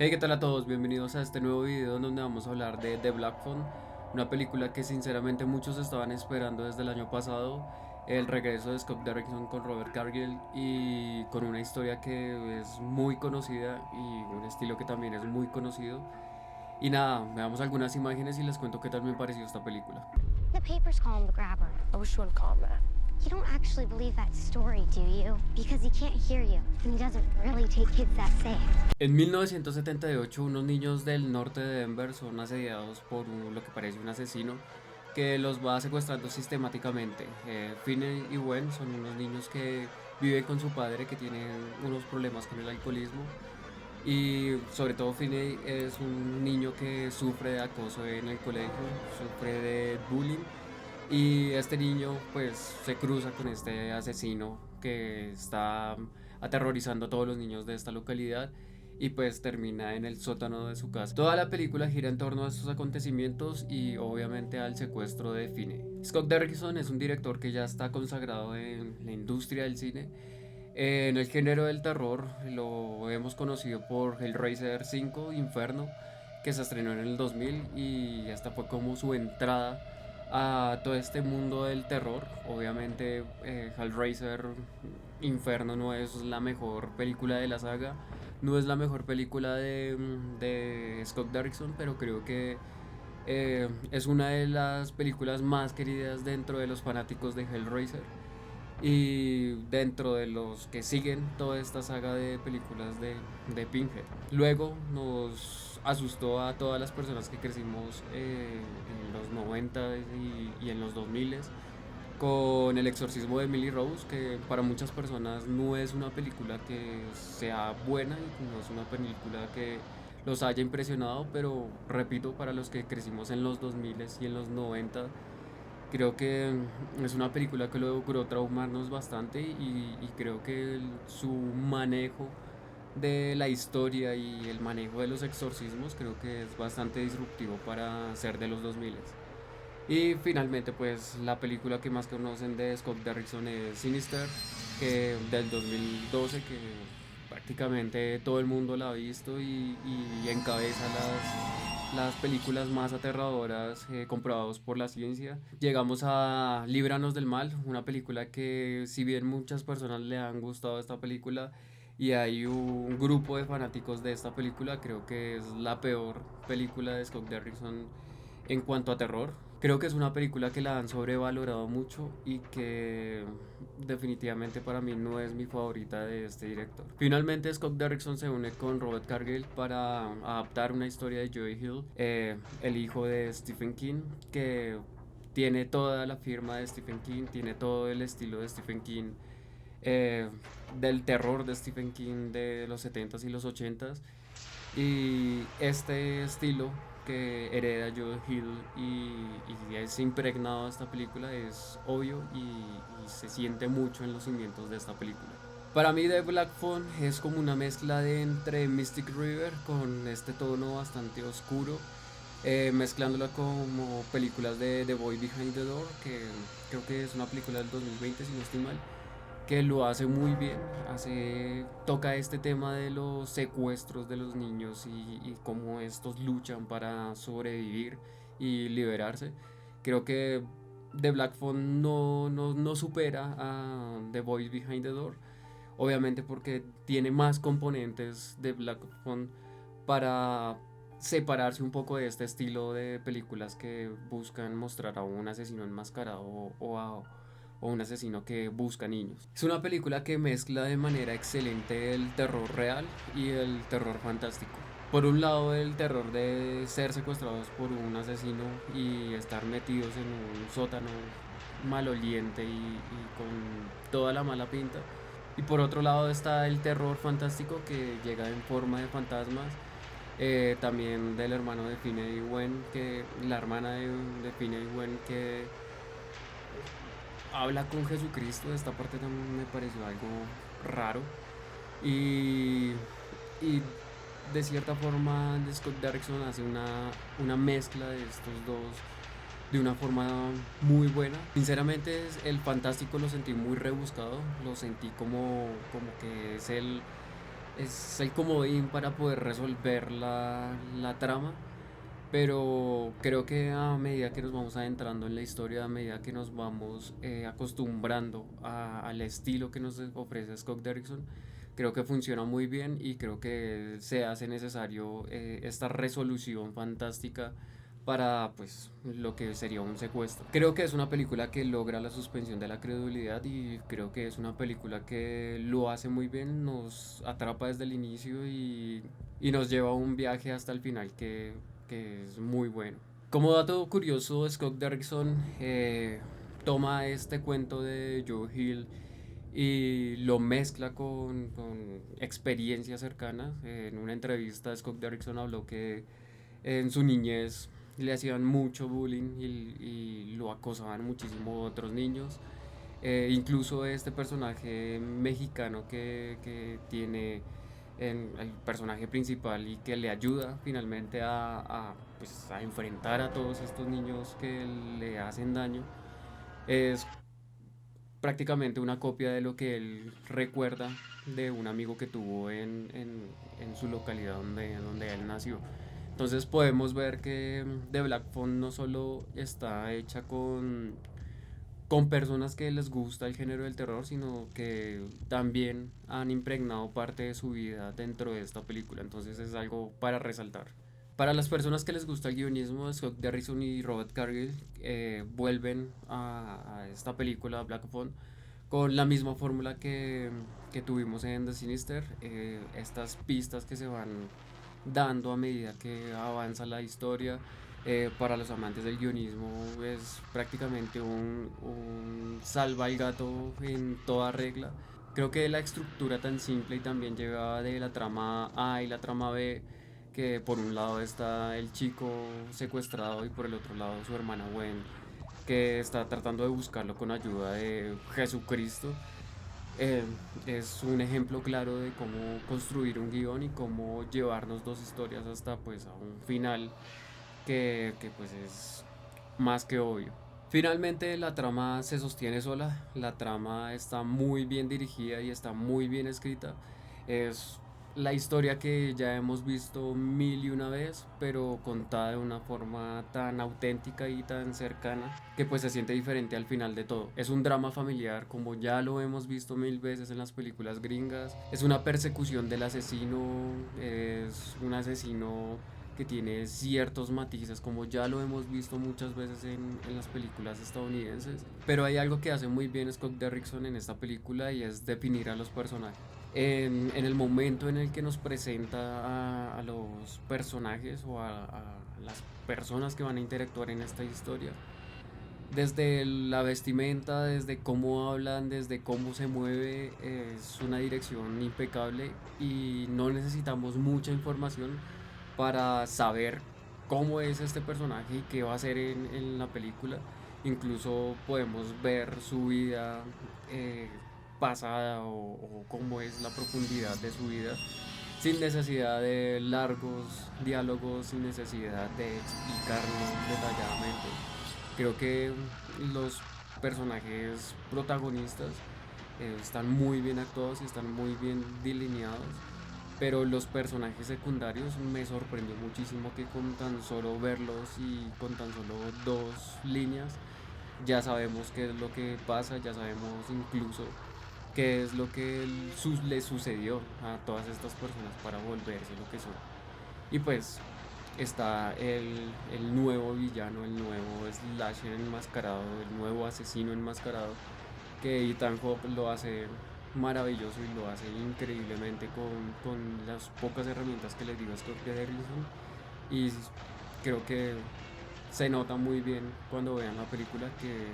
Hey, ¿qué tal a todos? Bienvenidos a este nuevo video donde vamos a hablar de The Black Phone, una película que sinceramente muchos estaban esperando desde el año pasado, el regreso de Scott Derrickson con Robert Cargill y con una historia que es muy conocida y un estilo que también es muy conocido. Y nada, veamos algunas imágenes y les cuento qué tal me pareció esta película. The papers call him the grabber. I wish you wouldn't call him that. You don't actually believe that story, do you? Because he can't hear you, and he doesn't really take kids that safe. En 1978, unos niños del norte de Denver son asediados por lo que parece un asesino que los va secuestrando sistemáticamente. Finney y Gwen son unos niños que viven con su padre que tiene unos problemas con el alcoholismo. Y sobre todo Finney es un niño que sufre de acoso en el colegio, sufre de bullying. Y este niño pues se cruza con este asesino que está aterrorizando a todos los niños de esta localidad y pues termina en el sótano de su casa. Toda la película gira en torno a estos acontecimientos y obviamente al secuestro de Finney. Scott Derrickson es un director que ya está consagrado en la industria del cine. En el género del terror lo hemos conocido por Hellraiser 5, Inferno, que se estrenó en el 2000 y esta fue como su entrada a todo este mundo del terror. Obviamente Hellraiser Inferno no es la mejor película de la saga, no es la mejor película de Scott Derrickson, pero creo que es una de las películas más queridas dentro de los fanáticos de Hellraiser y dentro de los que siguen toda esta saga de películas de Pinhead. Luego nos asustó a todas las personas que crecimos en los 90 y en los 2000 con El exorcismo de Emily Rose, que para muchas personas no es una película que sea buena y no es una película que los haya impresionado, pero repito, para los que crecimos en los 2000 y en los 90, creo que es una película que logró traumarnos bastante y creo que su manejo de la historia y el manejo de los exorcismos creo que es bastante disruptivo para ser de los 2000. Y finalmente pues la película que más conocen de Scott Derrickson es Sinister, que del 2012, que prácticamente todo el mundo la ha visto y encabeza las películas más aterradoras comprobados por la ciencia. Llegamos a Líbranos del Mal, una película que si bien muchas personas le han gustado esta película y hay un grupo de fanáticos de esta película, creo que es la peor película de Scott Derrickson en cuanto a terror. Creo que es una película que la han sobrevalorado mucho y que definitivamente para mí no es mi favorita de este director. Finalmente Scott Derrickson se une con Robert Cargill para adaptar una historia de Joey Hill, el hijo de Stephen King, que tiene toda la firma de Stephen King, tiene todo el estilo de Stephen King, del terror de Stephen King de los 70s y los 80s. Y este estilo que hereda Joe Hill y es impregnado de esta película es obvio y se siente mucho en los cimientos de esta película. Para mí The Black Phone es como una mezcla de entre Mystic River con este tono bastante oscuro, mezclándola como películas de The Boy Behind the Door, que creo que es una película del 2020 si no estoy mal, que lo hace muy bien, toca este tema de los secuestros de los niños y cómo estos luchan para sobrevivir y liberarse. Creo que The Black Phone no supera a The Boys Behind the Door, obviamente porque tiene más componentes de Black Phone para separarse un poco de este estilo de películas que buscan mostrar a un asesino enmascarado o un asesino que busca niños. Es una película que mezcla de manera excelente el terror real y el terror fantástico. Por un lado, el terror de ser secuestrados por un asesino y estar metidos en un sótano maloliente y con toda la mala pinta. Y por otro lado está el terror fantástico que llega en forma de fantasmas, también del hermano de Finney y Gwen, que la hermana de Finney y Gwen que habla con Jesucristo. Esta parte también me pareció algo raro. Y, y de cierta forma Scott Derrickson hace una mezcla de estos dos de una forma muy buena. Sinceramente el fantástico lo sentí muy rebuscado, lo sentí como que es es el comodín para poder resolver la trama, pero creo que a medida que nos vamos adentrando en la historia, a medida que nos vamos acostumbrando al estilo que nos ofrece Scott Derrickson, creo que funciona muy bien y creo que se hace necesario esta resolución fantástica para pues lo que sería un secuestro. Creo que es una película que logra la suspensión de la credulidad y creo que es una película que lo hace muy bien, nos atrapa desde el inicio y nos lleva a un viaje hasta el final que es muy bueno. Como dato curioso, Scott Derrickson toma este cuento de Joe Hill y lo mezcla con experiencias cercanas. En una entrevista, Scott Derrickson habló que en su niñez le hacían mucho bullying y lo acosaban muchísimo otros niños. Incluso este personaje mexicano que tiene en el personaje principal y que le ayuda finalmente pues, a enfrentar a todos estos niños que le hacen daño, es prácticamente una copia de lo que él recuerda de un amigo que tuvo en su localidad donde él nació. Entonces podemos ver que The Black Phone no solo está hecha con personas que les gusta el género del terror, sino que también han impregnado parte de su vida dentro de esta película. Entonces es algo para resaltar. Para las personas que les gusta el guionismo, Scott Derrickson y Robert Cargill vuelven a esta película Black Phone con la misma fórmula que tuvimos en The Sinister, estas pistas que se van dando a medida que avanza la historia. Para los amantes del guionismo es prácticamente un salva al gato en toda regla. Creo que la estructura tan simple y también llevada de la trama A y la trama B, que por un lado está el chico secuestrado y por el otro lado su hermana Gwen, que está tratando de buscarlo con ayuda de Jesucristo. Eh, es un ejemplo claro de cómo construir un guión y cómo llevarnos dos historias hasta pues a un final que pues es más que obvio. Finalmente la trama se sostiene sola, la trama está muy bien dirigida y está muy bien escrita. Es la historia que ya hemos visto mil y una vez, pero contada de una forma tan auténtica y tan cercana que pues se siente diferente al final de todo. Es un drama familiar como ya lo hemos visto mil veces en las películas gringas. Es una persecución del asesino, es un asesino que tiene ciertos matices, como ya lo hemos visto muchas veces en las películas estadounidenses. Pero hay algo que hace muy bien Scott Derrickson en esta película y es definir a los personajes. En el momento en el que nos presenta a los personajes o a las personas que van a interactuar en esta historia, desde la vestimenta, desde cómo hablan, desde cómo se mueve, es una dirección impecable y no necesitamos mucha información para saber cómo es este personaje y qué va a hacer en la película. Incluso podemos ver su vida pasada o cómo es la profundidad de su vida sin necesidad de largos diálogos, sin necesidad de explicarnos detalladamente. Creo que los personajes protagonistas están muy bien actuados y están muy bien delineados, pero los personajes secundarios me sorprendió muchísimo que con tan solo verlos y con tan solo dos líneas ya sabemos qué es lo que pasa, ya sabemos incluso qué es lo que le sucedió a todas estas personas para volverse lo que son. Y pues está el nuevo villano, el nuevo slasher enmascarado, el nuevo asesino enmascarado, que Ethan Hawke lo hace maravilloso y lo hace increíblemente con las pocas herramientas que le dio Scott Derrickson. Y creo que se nota muy bien cuando vean la película que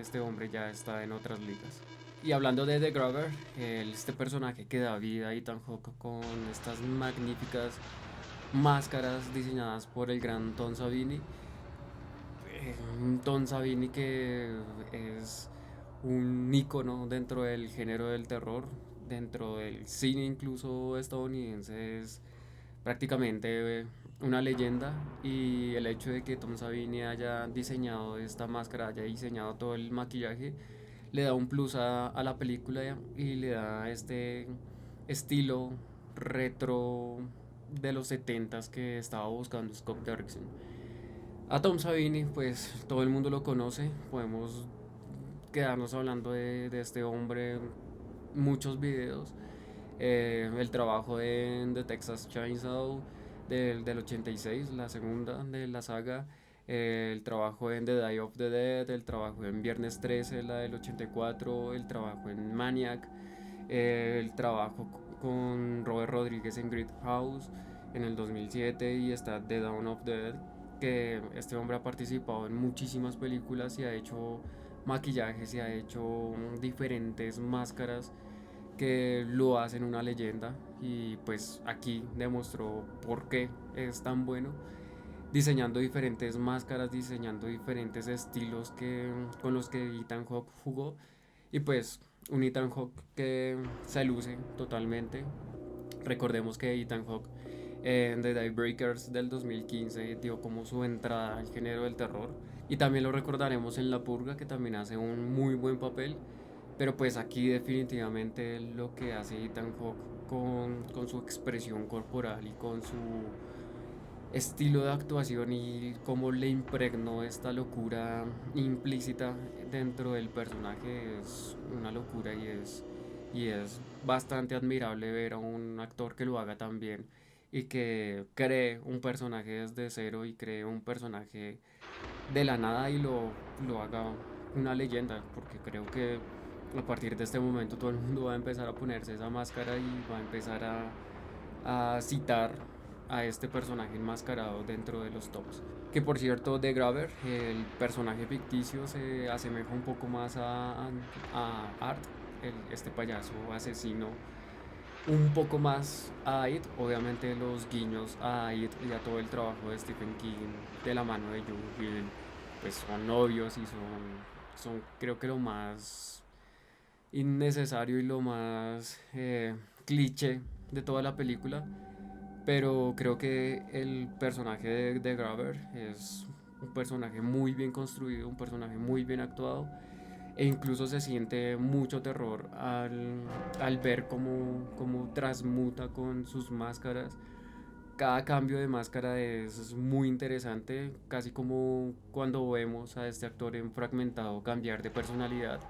este hombre ya está en otras ligas. Y hablando de The Grabber, este personaje que da vida a Ethan Hawke con estas magníficas máscaras diseñadas por el gran Tom Savini. Un Tom Savini que es un ícono dentro del género del terror, dentro del cine incluso estadounidense, es prácticamente una leyenda y el hecho de que Tom Savini haya diseñado esta máscara, haya diseñado todo el maquillaje, le da un plus a la película y le da este estilo retro de los 70s que estaba buscando Scott Derrickson. A Tom Savini, pues todo el mundo lo conoce, podemos quedarnos hablando de este hombre muchos videos. El trabajo en The Texas Chainsaw del 86, la segunda de la saga. El trabajo en The Day of the Dead, el trabajo en Viernes 13, la del 84, el trabajo en Maniac, el trabajo con Robert Rodríguez en Grit House en el 2007 y está The Dawn of the Dead, que este hombre ha participado en muchísimas películas y ha hecho maquillajes y ha hecho diferentes máscaras que lo hacen una leyenda y pues aquí demostró por qué es tan bueno diseñando diferentes máscaras, diseñando diferentes estilos con los que Ethan Hawke jugó y pues un Ethan Hawke que se luce totalmente. Recordemos que Ethan Hawke en The Daybreakers del 2015 dio como su entrada al género del terror y también lo recordaremos en La Purga, que también hace un muy buen papel, pero pues aquí definitivamente lo que hace Ethan Hawke con su expresión corporal y con su estilo de actuación y cómo le impregnó esta locura implícita dentro del personaje es una locura y es bastante admirable ver a un actor que lo haga tan bien y que cree un personaje desde cero y cree un personaje de la nada y lo haga una leyenda, porque creo que a partir de este momento todo el mundo va a empezar a ponerse esa máscara y va a empezar a citar a este personaje enmascarado dentro de los tops. Que por cierto, The Grabber, el personaje ficticio, se asemeja un poco más a Art, este payaso asesino, un poco más a It. Obviamente los guiños a It y a todo el trabajo de Stephen King de la mano de Joe Hill pues son obvios y son creo que lo más innecesario y lo más cliché de toda la película, pero creo que el personaje de Grabber es un personaje muy bien construido, un personaje muy bien actuado e incluso se siente mucho terror al ver cómo transmuta con sus máscaras. Cada cambio de máscara es muy interesante, casi como cuando vemos a este actor en Fragmentado cambiar de personalidad.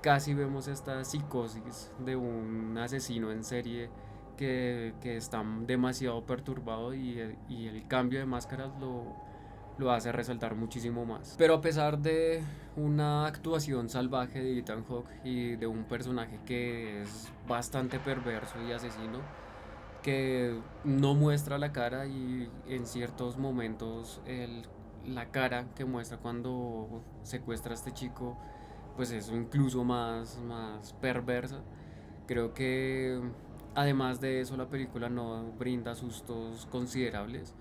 Casi vemos esta psicosis de un asesino en serie que está demasiado perturbado y el cambio de máscaras lo hace resaltar muchísimo más. Pero a pesar de una actuación salvaje de Ethan Hawke y de un personaje que es bastante perverso y asesino, que no muestra la cara y en ciertos momentos la cara que muestra cuando secuestra a este chico pues es incluso más perversa. Creo que además de eso la película no brinda sustos considerables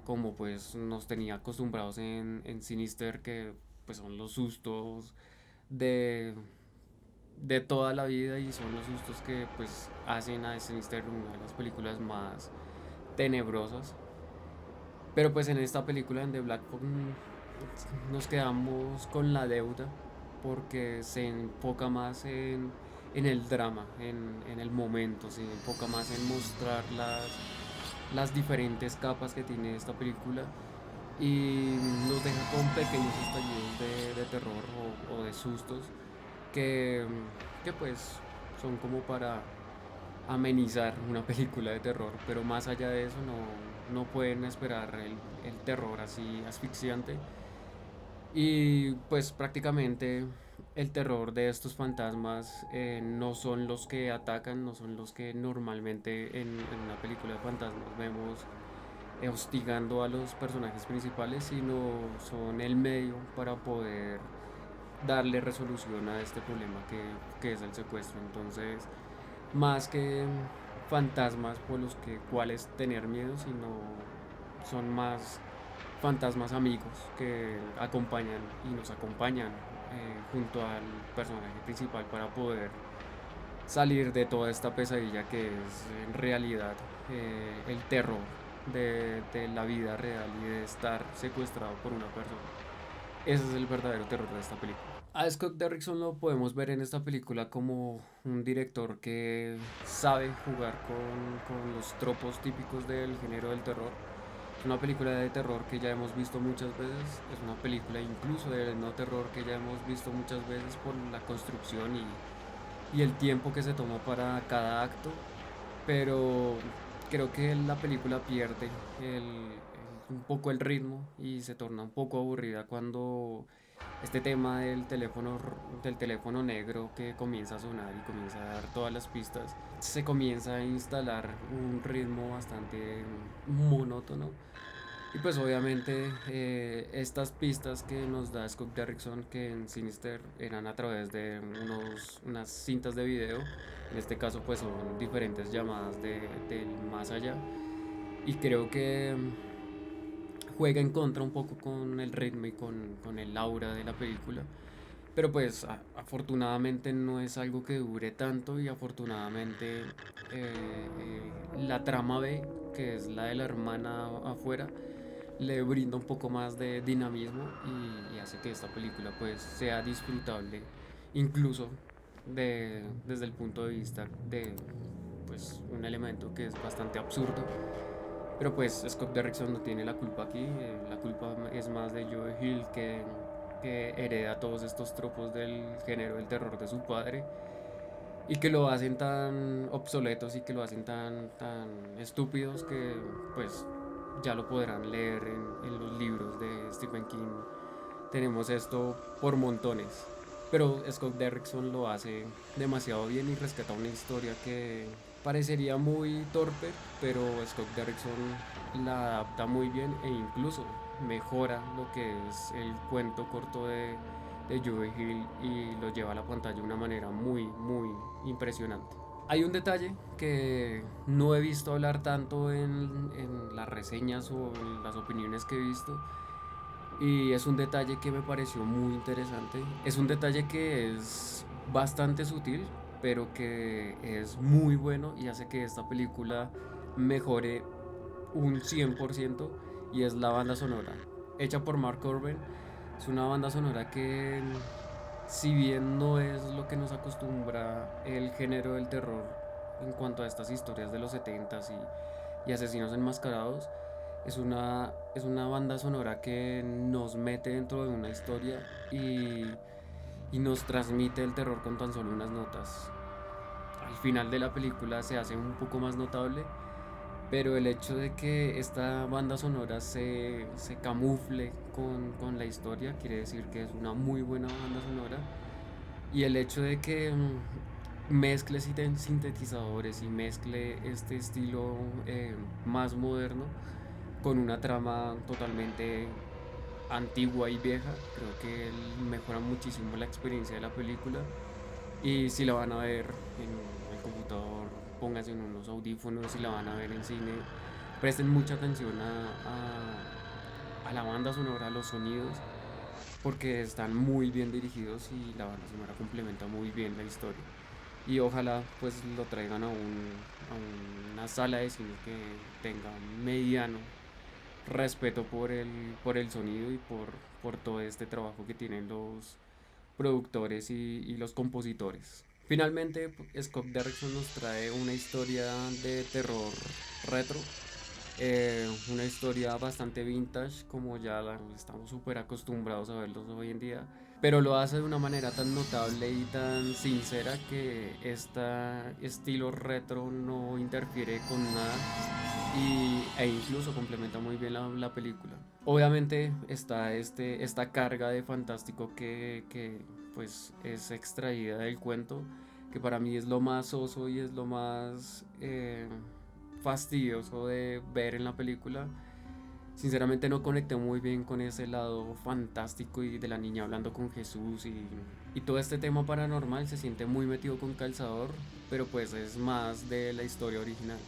como pues nos tenía acostumbrados en Sinister, que pues son los sustos de, de toda la vida y son los sustos que pues hacen a Sinister una de las películas más tenebrosas. Pero pues en esta película en The Black Phone nos quedamos con la deuda porque se enfoca más en el drama, en el momento, se enfoca más en mostrar las diferentes capas que tiene esta película y nos deja con pequeños estallidos de terror o de sustos que, que pues son como para amenizar una película de terror, pero más allá de eso no pueden esperar el terror así asfixiante. Y pues prácticamente el terror de estos fantasmas no son los que atacan, no son los que normalmente en una película de fantasmas vemos hostigando a los personajes principales, sino son el medio para poder darle resolución a este problema que es el secuestro. Entonces, más que fantasmas por los cuales tener miedo, sino son más fantasmas amigos que acompañan y nos acompañan junto al personaje principal para poder salir de toda esta pesadilla que es en realidad el terror de la vida real y de estar secuestrado por una persona. Ese es el verdadero terror de esta película. A Scott Derrickson lo podemos ver en esta película como un director que sabe jugar con los tropos típicos del género del terror. Es una película de terror que ya hemos visto muchas veces, es una película incluso de no terror que ya hemos visto muchas veces por la construcción y el tiempo que se toma para cada acto, pero creo que la película pierde un poco el ritmo y se torna un poco aburrida cuando este tema del teléfono negro que comienza a sonar y comienza a dar todas las pistas, se comienza a instalar un ritmo bastante monótono. Y pues obviamente estas pistas que nos da Scott Derrickson, que en Sinister eran a través de unas cintas de video, en este caso pues son diferentes llamadas del más allá, y creo que juega en contra un poco con el ritmo y con el aura de la película. Pero pues afortunadamente no es algo que dure tanto y afortunadamente la trama B, que es la de la hermana afuera, le brinda un poco más de dinamismo y hace que esta película pues sea disfrutable incluso desde el punto de vista de pues un elemento que es bastante absurdo, pero pues Scott Derrickson no tiene la culpa aquí, la culpa es más de Joe Hill que hereda todos estos tropos del género del terror de su padre y que lo hacen tan obsoletos y que lo hacen tan estúpidos que pues ya lo podrán leer en los libros de Stephen King. Tenemos esto por montones. Pero Scott Derrickson lo hace demasiado bien y rescata una historia que parecería muy torpe, pero Scott Derrickson la adapta muy bien e incluso mejora lo que es el cuento corto de Joe Hill y lo lleva a la pantalla de una manera muy impresionante. Hay un detalle que no he visto hablar tanto en las reseñas o en las opiniones que he visto, y es un detalle que me pareció muy interesante. Es un detalle que es bastante sutil, pero que es muy bueno y hace que esta película mejore un 100%, y es la banda sonora. Hecha por Mark Corben, es una banda sonora que, si bien no es lo que nos acostumbra el género del terror en cuanto a estas historias de los 70s y asesinos enmascarados, es una banda sonora que nos mete dentro de una historia y nos transmite el terror con tan solo unas notas. Al final de la película se hace un poco más notable, pero el hecho de que esta banda sonora se camufle con la historia quiere decir que es una muy buena banda sonora. Y el hecho de que mezcle sintetizadores y mezcle este estilo más moderno con una trama totalmente antigua y vieja, creo que mejora muchísimo la experiencia de la película. Y si la van a ver en el computador, pónganse en unos audífonos. Si la van a ver en cine, presten mucha atención a la banda sonora, a los sonidos, porque están muy bien dirigidos y la banda sonora complementa muy bien la historia. Y ojalá pues lo traigan a una sala de cine que tenga mediano respeto por el sonido y por todo este trabajo que tienen los productores y los compositores. Finalmente, Scott Derrickson nos trae una historia de terror retro, una historia bastante vintage, como ya estamos súper acostumbrados a verlos hoy en día, pero lo hace de una manera tan notable y tan sincera que este estilo retro no interfiere con nada e incluso complementa muy bien la película. Obviamente está esta carga de fantástico que pues es extraída del cuento, que para mí es lo más soso y es lo más fastidioso de ver en la película. Sinceramente no conecté muy bien con ese lado fantástico y de la niña hablando con Jesús y todo este tema paranormal se siente muy metido con calzador, pero pues es más de la historia original.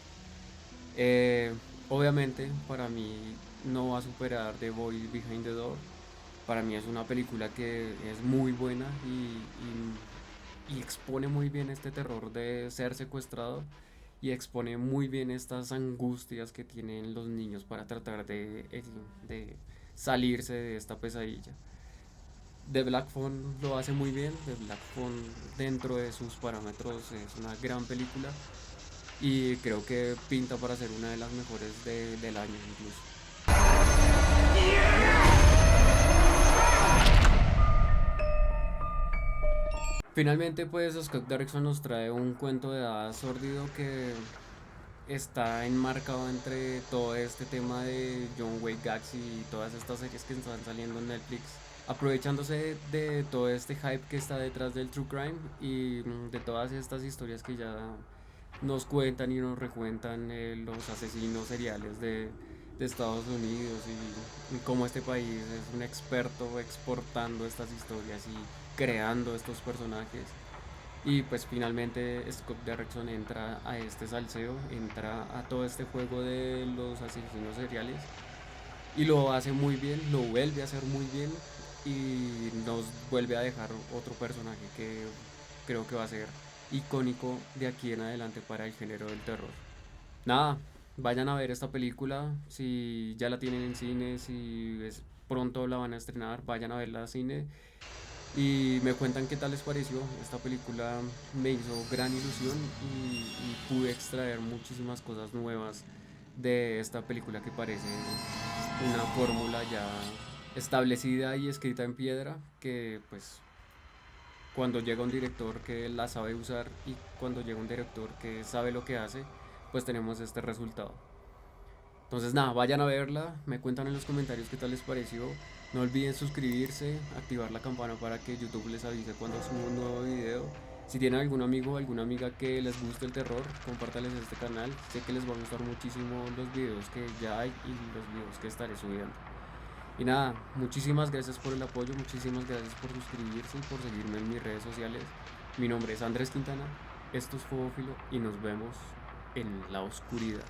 Eh, Obviamente para mí no va a superar The Boy Behind the Door. Para mí es una película que es muy buena y expone muy bien este terror de ser secuestrado y expone muy bien estas angustias que tienen los niños para tratar de salirse de esta pesadilla. The Black Phone lo hace muy bien. The Black Phone, dentro de sus parámetros, es una gran película y creo que pinta para ser una de las mejores del año incluso. Finalmente, pues Scott Derrickson nos trae un cuento de hadas sórdido que está enmarcado entre todo este tema de John Wayne Gacy y todas estas series que están saliendo en Netflix, aprovechándose de todo este hype que está detrás del true crime y de todas estas historias que ya nos cuentan y nos recuentan los asesinos seriales de Estados Unidos y cómo este país es un experto exportando estas historias y creando estos personajes. Y pues finalmente Scott Derrickson entra a este salseo, entra a todo este juego de los asesinos seriales y lo hace muy bien, lo vuelve a hacer muy bien y nos vuelve a dejar otro personaje que creo que va a ser icónico de aquí en adelante para el género del terror. Nada, vayan a ver esta película, si ya la tienen en cine, si es pronto la van a estrenar, vayan a verla a cine y me cuentan qué tal les pareció. Esta película me hizo gran ilusión y pude extraer muchísimas cosas nuevas de esta película que parece una fórmula ya establecida y escrita en piedra que pues cuando llega un director que la sabe usar y cuando llega un director que sabe lo que hace, pues tenemos este resultado. Entonces nada, vayan a verla, me cuentan en los comentarios qué tal les pareció. No olviden suscribirse, activar la campana para que YouTube les avise cuando suba un nuevo video. Si tienen algún amigo o alguna amiga que les guste el terror, compártales este canal. Sé que les va a gustar muchísimo los videos que ya hay y los videos que estaré subiendo. Y nada, muchísimas gracias por el apoyo, muchísimas gracias por suscribirse y por seguirme en mis redes sociales. Mi nombre es Andrés Quintana, esto es Fobófilo y nos vemos en la oscuridad.